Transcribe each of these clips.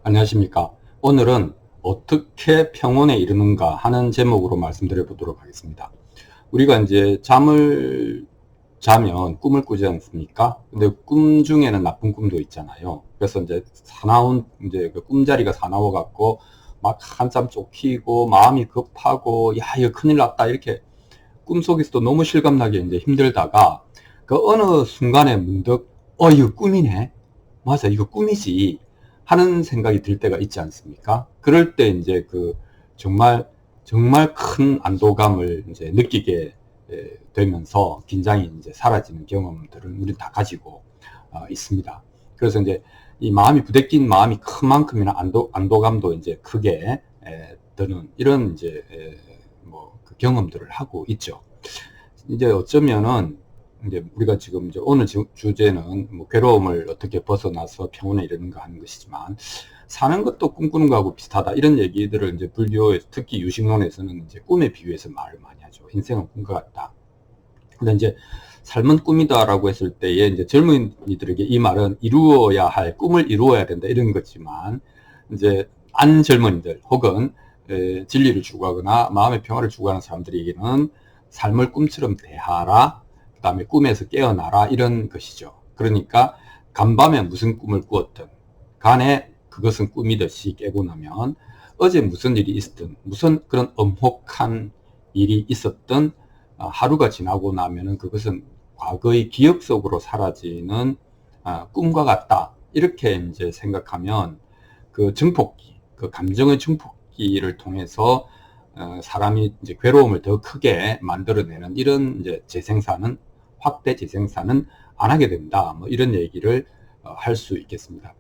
안녕하십니까. 오늘은 어떻게 평온에 이르는가 하는 제목으로 말씀드려 보도록 하겠습니다. 우리가 이제 잠을 자면 꿈을 꾸지 않습니까? 근데 꿈 중에는 나쁜 꿈도 있잖아요. 그래서 이제 사나운, 이제 그 꿈자리가 사나워 갖고 막 한참 쫓기고 마음이 급하고 야, 이거 큰일 났다. 이렇게 꿈속에서도 너무 실감나게 이제 힘들다가 그 어느 순간에 문득 이거 꿈이네. 맞아, 이거 꿈이지. 하는 생각이 들 때가 있지 않습니까? 그럴 때 이제 그 정말 정말 큰 안도감을 이제 느끼게 되면서 긴장이 이제 사라지는 경험들은 우리 다 가지고 있습니다. 그래서 이제 이 마음이 부대낀 마음이 큰 만큼이나 안도감도 이제 크게 드는 이런 이제 뭐그 경험들을 하고 있죠. 이제 어쩌면은 이제 우리가 지금 이제 오늘 주제는 뭐 괴로움을 어떻게 벗어나서 평온에 이르는가 하는 것이지만 사는 것도 꿈꾸는 거하고 비슷하다 이런 얘기들을 이제 불교에서 특히 유식론에서는 이제 꿈에 비유해서 말을 많이 하죠. 인생은 꿈과 같다. 근데 이제 삶은 꿈이다라고 했을 때에 이제 젊은이들에게 이 말은 이루어야 할 꿈을 이루어야 된다 이런 거지만 이제 안 젊은이들 혹은 진리를 추구하거나 마음의 평화를 추구하는 사람들에게는 삶을 꿈처럼 대하라, 그 다음에 꿈에서 깨어나라 이런 것이죠. 그러니까 간밤에 무슨 꿈을 꾸었든 간에 그것은 꿈이듯이 깨고 나면 어제 무슨 일이 있었든 무슨 그런 엄혹한 일이 있었든 하루가 지나고 나면은 그것은 과거의 기억 속으로 사라지는 꿈과 같다. 이렇게 이제 생각하면 그 증폭기, 그 감정의 증폭기를 통해서 사람이 이제 괴로움을 더 크게 만들어내는 이런 이제 재생산은 확대 재생산은 안 하게 된다. 뭐 이런 얘기를 할 수 있겠습니다.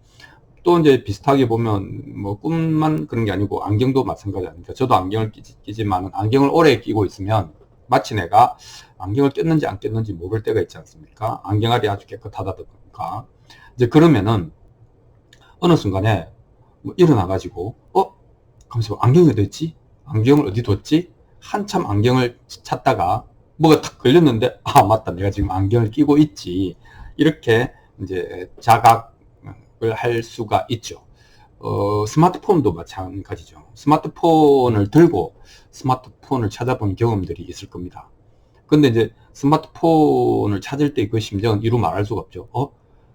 또 이제 비슷하게 보면 뭐 꿈만 그런 게 아니고 안경도 마찬가지 아닙니까? 저도 안경을 끼지만 안경을 오래 끼고 있으면 마치 내가 안경을 꼈는지 안 꼈는지 모를 때가 있지 않습니까? 안경알이 아주 깨끗하다든가. 이제 그러면은 어느 순간에 뭐 일어나가지고 가면서 안경이 어디 있지? 안경을 어디 뒀지? 한참 안경을 찾다가 뭐가 탁 걸렸는데 맞다, 내가 지금 안경을 끼고 있지. 이렇게 이제 자각을 할 수가 있죠. 스마트폰도 마찬가지죠. 스마트폰을 들고 스마트폰을 찾아본 경험들이 있을 겁니다. 근데 이제 스마트폰을 찾을 때 그 심정은 이루 말할 수가 없죠.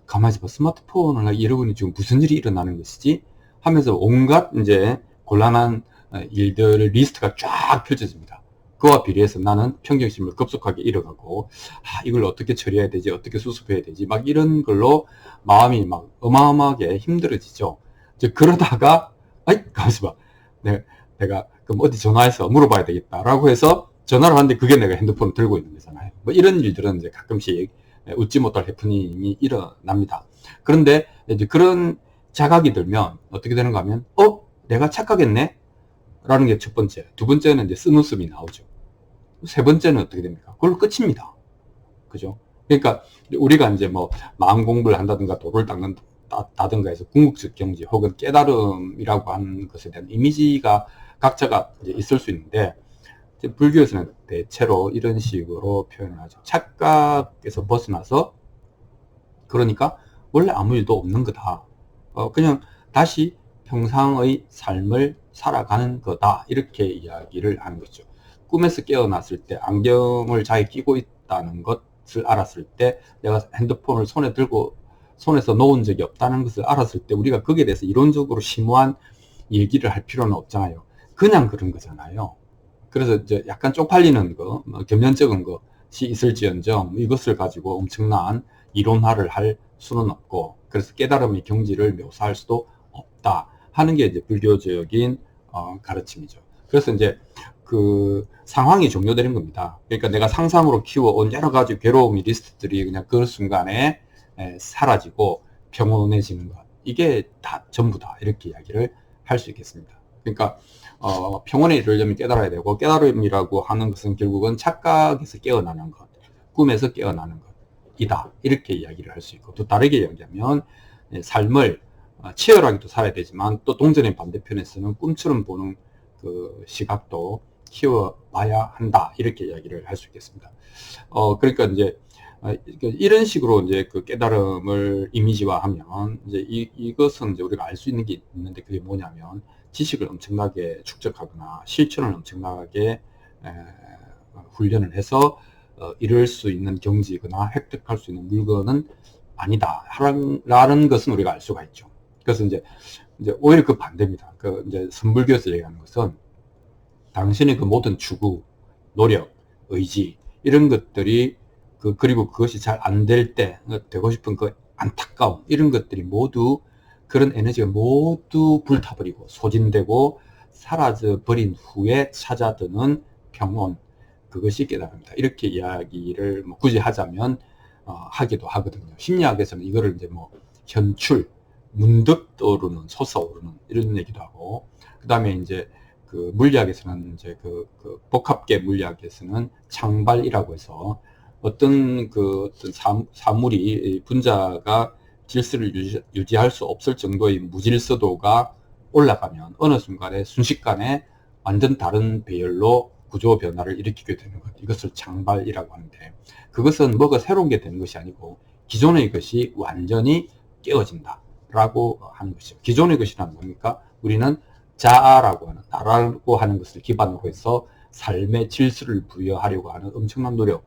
가만히 있어봐. 스마트폰을 여러분이 지금 무슨 일이 일어나는 것이지? 하면서 온갖 이제 곤란한 일들의 리스트가 쫙 펼쳐집니다. 그와 비례해서 나는 평정심을 급속하게 잃어가고, 이걸 어떻게 처리해야 되지? 어떻게 수습해야 되지? 막 이런 걸로 마음이 막 어마어마하게 힘들어지죠. 이제 그러다가, 가만히 있어봐. 내가 그럼 어디 전화해서 물어봐야 되겠다라고 해서 전화를 하는데 그게 내가 핸드폰을 들고 있는 거잖아요. 뭐 이런 일들은 이제 가끔씩 웃지 못할 해프닝이 일어납니다. 그런데 이제 그런 자각이 들면 어떻게 되는가 하면 내가 착각했네? 라는 게 첫 번째. 두 번째는 이제 쓴웃음이 나오죠. 세 번째는 어떻게 됩니까? 그걸로 끝입니다. 그죠? 그러니까 우리가 이제 뭐 마음 공부를 한다든가 도를 닦는다든가 해서 궁극적 경지 혹은 깨달음이라고 하는 것에 대한 이미지가 각자가 이제 있을 수 있는데 불교에서는 대체로 이런 식으로 표현을 하죠. 착각에서 벗어나서 그러니까 원래 아무 일도 없는 거다. 그냥 다시 평상의 삶을 살아가는 거다. 이렇게 이야기를 하는 거죠. 꿈에서 깨어났을 때 안경을 잘 끼고 있다는 것을 알았을 때 내가 핸드폰을 손에서 놓은 적이 없다는 것을 알았을 때 우리가 거기에 대해서 이론적으로 심오한 얘기를 할 필요는 없잖아요. 그냥 그런 거잖아요. 그래서 이제 약간 쪽팔리는 거, 겸연쩍은 것이 있을지언정 이것을 가지고 엄청난 이론화를 할 수는 없고, 그래서 깨달음의 경지를 묘사할 수도 없다 하는 게 이제 불교적인 가르침이죠. 그래서 이제 그 상황이 종료되는 겁니다. 그러니까 내가 상상으로 키워온 여러 가지 괴로움의 리스트들이 그냥 그 순간에 사라지고 평온해지는 것. 이게 다 전부다. 이렇게 이야기를 할 수 있겠습니다. 그러니까 평온에 이르려면 깨달아야 되고, 깨달음이라고 하는 것은 결국은 착각에서 깨어나는 것, 꿈에서 깨어나는 것이다. 이렇게 이야기를 할 수 있고, 또 다르게 이야기하면 삶을 치열하게도 살아야 되지만 또 동전의 반대편에서는 꿈처럼 보는 그 시각도 키워봐야 한다. 이렇게 이야기를 할 수 있겠습니다. 그러니까 이제 이런 식으로 이제 그 깨달음을 이미지화하면 이제 이것은 이제 우리가 알 수 있는 게 있는데, 그게 뭐냐면 지식을 엄청나게 축적하거나 실천을 엄청나게 훈련을 해서 이룰 수 있는 경지거나 획득할 수 있는 물건은 아니다 라는 것은 우리가 알 수가 있죠. 그래서 이제 오히려 그 반대입니다. 그 이제 선불교에서 얘기하는 것은 당신의 그 모든 추구, 노력, 의지 이런 것들이 그리고 그것이 잘 안 될 때 되고 싶은 그 안타까움 이런 것들이 모두, 그런 에너지가 모두 불타버리고 소진되고 사라져 버린 후에 찾아드는 평온, 그것이 깨달음이다. 이렇게 이야기를 뭐 굳이 하자면 하기도 하거든요. 심리학에서는 이거를 이제 뭐 현출, 문득 떠오르는, 솟아오르는 이런 얘기도 하고, 그 다음에 이제 그 물리학에서는 이제 그 복합계 물리학에서는 창발이라고 해서 어떤 사물이 분자가 질서를 유지할 수 없을 정도의 무질서도가 올라가면 어느 순간에 순식간에 완전 다른 배열로 구조 변화를 일으키게 되는 것, 이것을 창발이라고 하는데, 그것은 뭐가 새로운 게 되는 것이 아니고 기존의 것이 완전히 깨어진다 라고 하는 것이죠. 기존의 것이란 뭡니까? 우리는 자아라고 하는, 나라고 하는 것을 기반으로 해서 삶의 질서를 부여하려고 하는 엄청난 노력,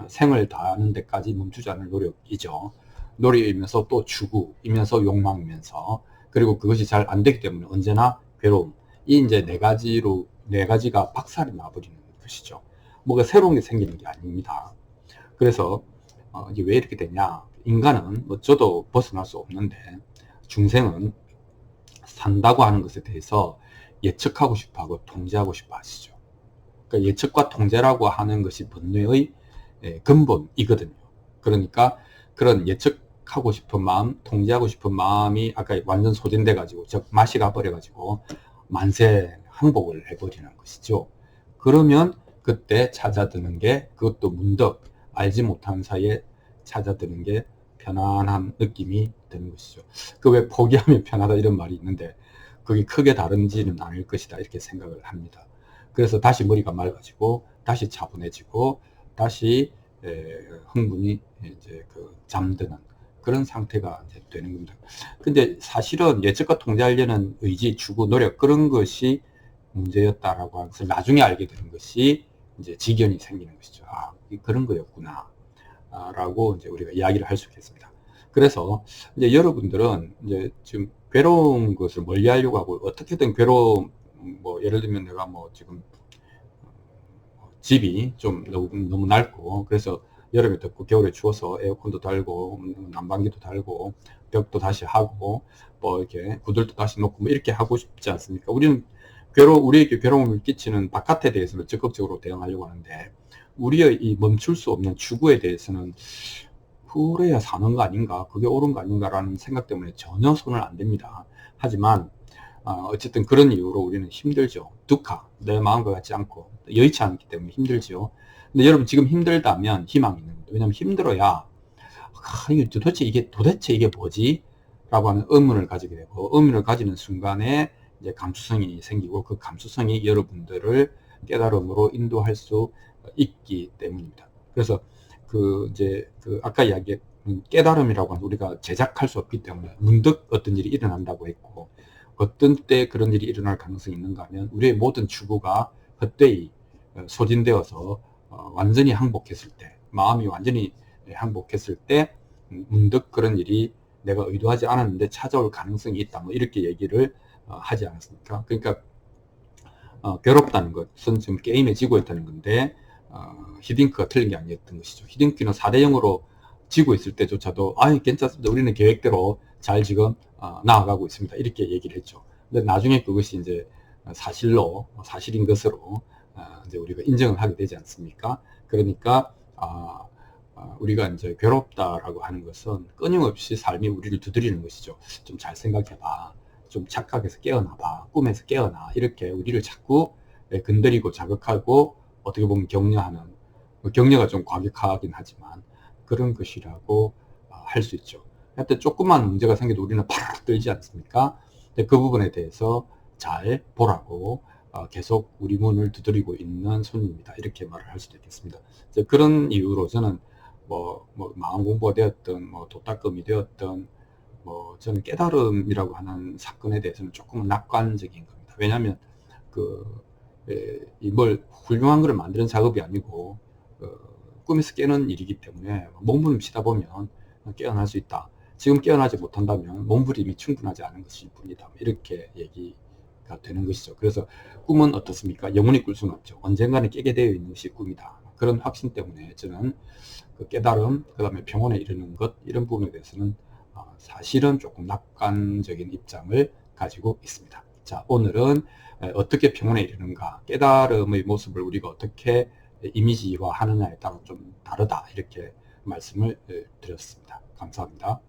생을 다하는 데까지 멈추지 않을 노력이죠. 노력이면서 또 추구이면서 욕망이면서, 그리고 그것이 잘 안 되기 때문에 언제나 괴로움, 이 이제 네 가지가 박살이 나버리는 것이죠. 뭐가 새로운 게 생기는 게 아닙니다. 그래서 이게 왜 이렇게 되냐? 인간은 저도 벗어날 수 없는데, 중생은 산다고 하는 것에 대해서 예측하고 싶어하고 통제하고 싶어 하시죠. 그러니까 예측과 통제라고 하는 것이 번뇌의 근본이거든요. 그러니까 그런 예측하고 싶은 마음, 통제하고 싶은 마음이 아까 완전 소진돼 가지고, 즉 맛이 가버려 가지고 만세 항복을 해버리는 것이죠. 그러면 그때 찾아드는 게, 그것도 문득 알지 못하는 사이에 찾아드는 게 편안한 느낌이 드는 것이죠. 그 왜 포기하면 편하다 이런 말이 있는데, 그게 크게 다른지는 않을 것이다 이렇게 생각을 합니다. 그래서 다시 머리가 맑아지고 다시 차분해지고 다시 흥분이 이제 잠드는 그런 상태가 이제 되는 겁니다. 근데 사실은 예측과 통제하려는 의지, 추구, 노력, 그런 것이 문제였다라고 하는 것을 나중에 알게 되는 것이 이제 지견이 생기는 것이죠. 아, 그런 거였구나. 라고 이제 우리가 이야기를 할 수 있겠습니다. 그래서 이제 여러분들은 이제 지금 괴로운 것을 멀리 하려고 하고, 어떻게든 괴로움, 뭐 예를 들면 내가 뭐 지금 집이 좀 너무 낡고, 그래서 여름에 덥고 겨울에 추워서 에어컨도 달고 난방기도 달고 벽도 다시 하고 뭐 이렇게 구들도 다시 놓고 뭐 이렇게 하고 싶지 않습니까? 우리는 우리에게 괴로움을 끼치는 바깥에 대해서는 적극적으로 대응하려고 하는데, 우리의 이 멈출 수 없는 추구에 대해서는 그래야 사는 거 아닌가, 그게 옳은 거 아닌가라는 생각 때문에 전혀 손을 안 댑니다. 하지만 어쨌든 그런 이유로 우리는 힘들죠. 득하, 내 마음과 같지 않고 여의치 않기 때문에 힘들죠. 근데 여러분 지금 힘들다면 희망이 있는 겁니다. 왜냐하면 힘들어야 도대체 이게 뭐지? 라고 하는 의문을 가지게 되고, 의문을 가지는 순간에 이제 감수성이 생기고, 그 감수성이 여러분들을 깨달음으로 인도할 수 있기 때문입니다. 그래서 아까 이야기한 깨달음이라고 하는, 우리가 제작할 수 없기 때문에 문득 어떤 일이 일어난다고 했고, 어떤 때 그런 일이 일어날 가능성이 있는가 하면 우리의 모든 추구가 헛되이 소진되어서 완전히 항복했을 때, 마음이 완전히 항복했을 때 문득 그런 일이 내가 의도하지 않았는데 찾아올 가능성이 있다, 뭐 이렇게 얘기를 하지 않았습니까? 그러니까 괴롭다는 것은 지금 게임에 지고 있다는 건데, 히딩크가 틀린 게 아니었던 것이죠. 히딩크는 4대 0으로 지고 있을 때조차도 괜찮습니다, 우리는 계획대로 잘 지금 나아가고 있습니다, 이렇게 얘기를 했죠. 근데 나중에 그것이 이제 사실인 것으로 이제 우리가 인정을 하게 되지 않습니까? 그러니까 우리가 이제 괴롭다라고 하는 것은 끊임없이 삶이 우리를 두드리는 것이죠. 좀 잘 생각해봐, 좀 착각해서 깨어나봐, 꿈에서 깨어나, 이렇게 우리를 자꾸 건드리고 자극하고 어떻게 보면 격려하는, 격려가 좀 과격하긴 하지만 그런 것이라고 할 수 있죠. 하여튼 조그만 문제가 생겨도 우리는 팍 떨지 않습니까? 그 부분에 대해서 잘 보라고 계속 우리 문을 두드리고 있는 손입니다, 이렇게 말을 할 수도 있겠습니다. 그런 이유로 저는 마음 공부가 되었든, 도딱금이 되었든, 저는 깨달음이라고 하는 사건에 대해서는 조금은 낙관적인 겁니다. 왜냐하면, 뭘 훌륭한 걸 만드는 작업이 아니고, 꿈에서 깨는 일이기 때문에 몸부림치다 보면 깨어날 수 있다. 지금 깨어나지 못한다면 몸부림이 충분하지 않은 것일 뿐이다. 이렇게 얘기가 되는 것이죠. 그래서 꿈은 어떻습니까? 영원히 꿀 수는 없죠. 언젠가는 깨게 되어 있는 것이 꿈이다. 그런 확신 때문에 저는 그 깨달음, 그 다음에 평온에 이르는 것, 이런 부분에 대해서는 사실은 조금 낙관적인 입장을 가지고 있습니다. 자, 오늘은 어떻게 평온에 이르는가, 깨달음의 모습을 우리가 어떻게 이미지화 하느냐에 따라 좀 다르다, 이렇게 말씀을 드렸습니다. 감사합니다.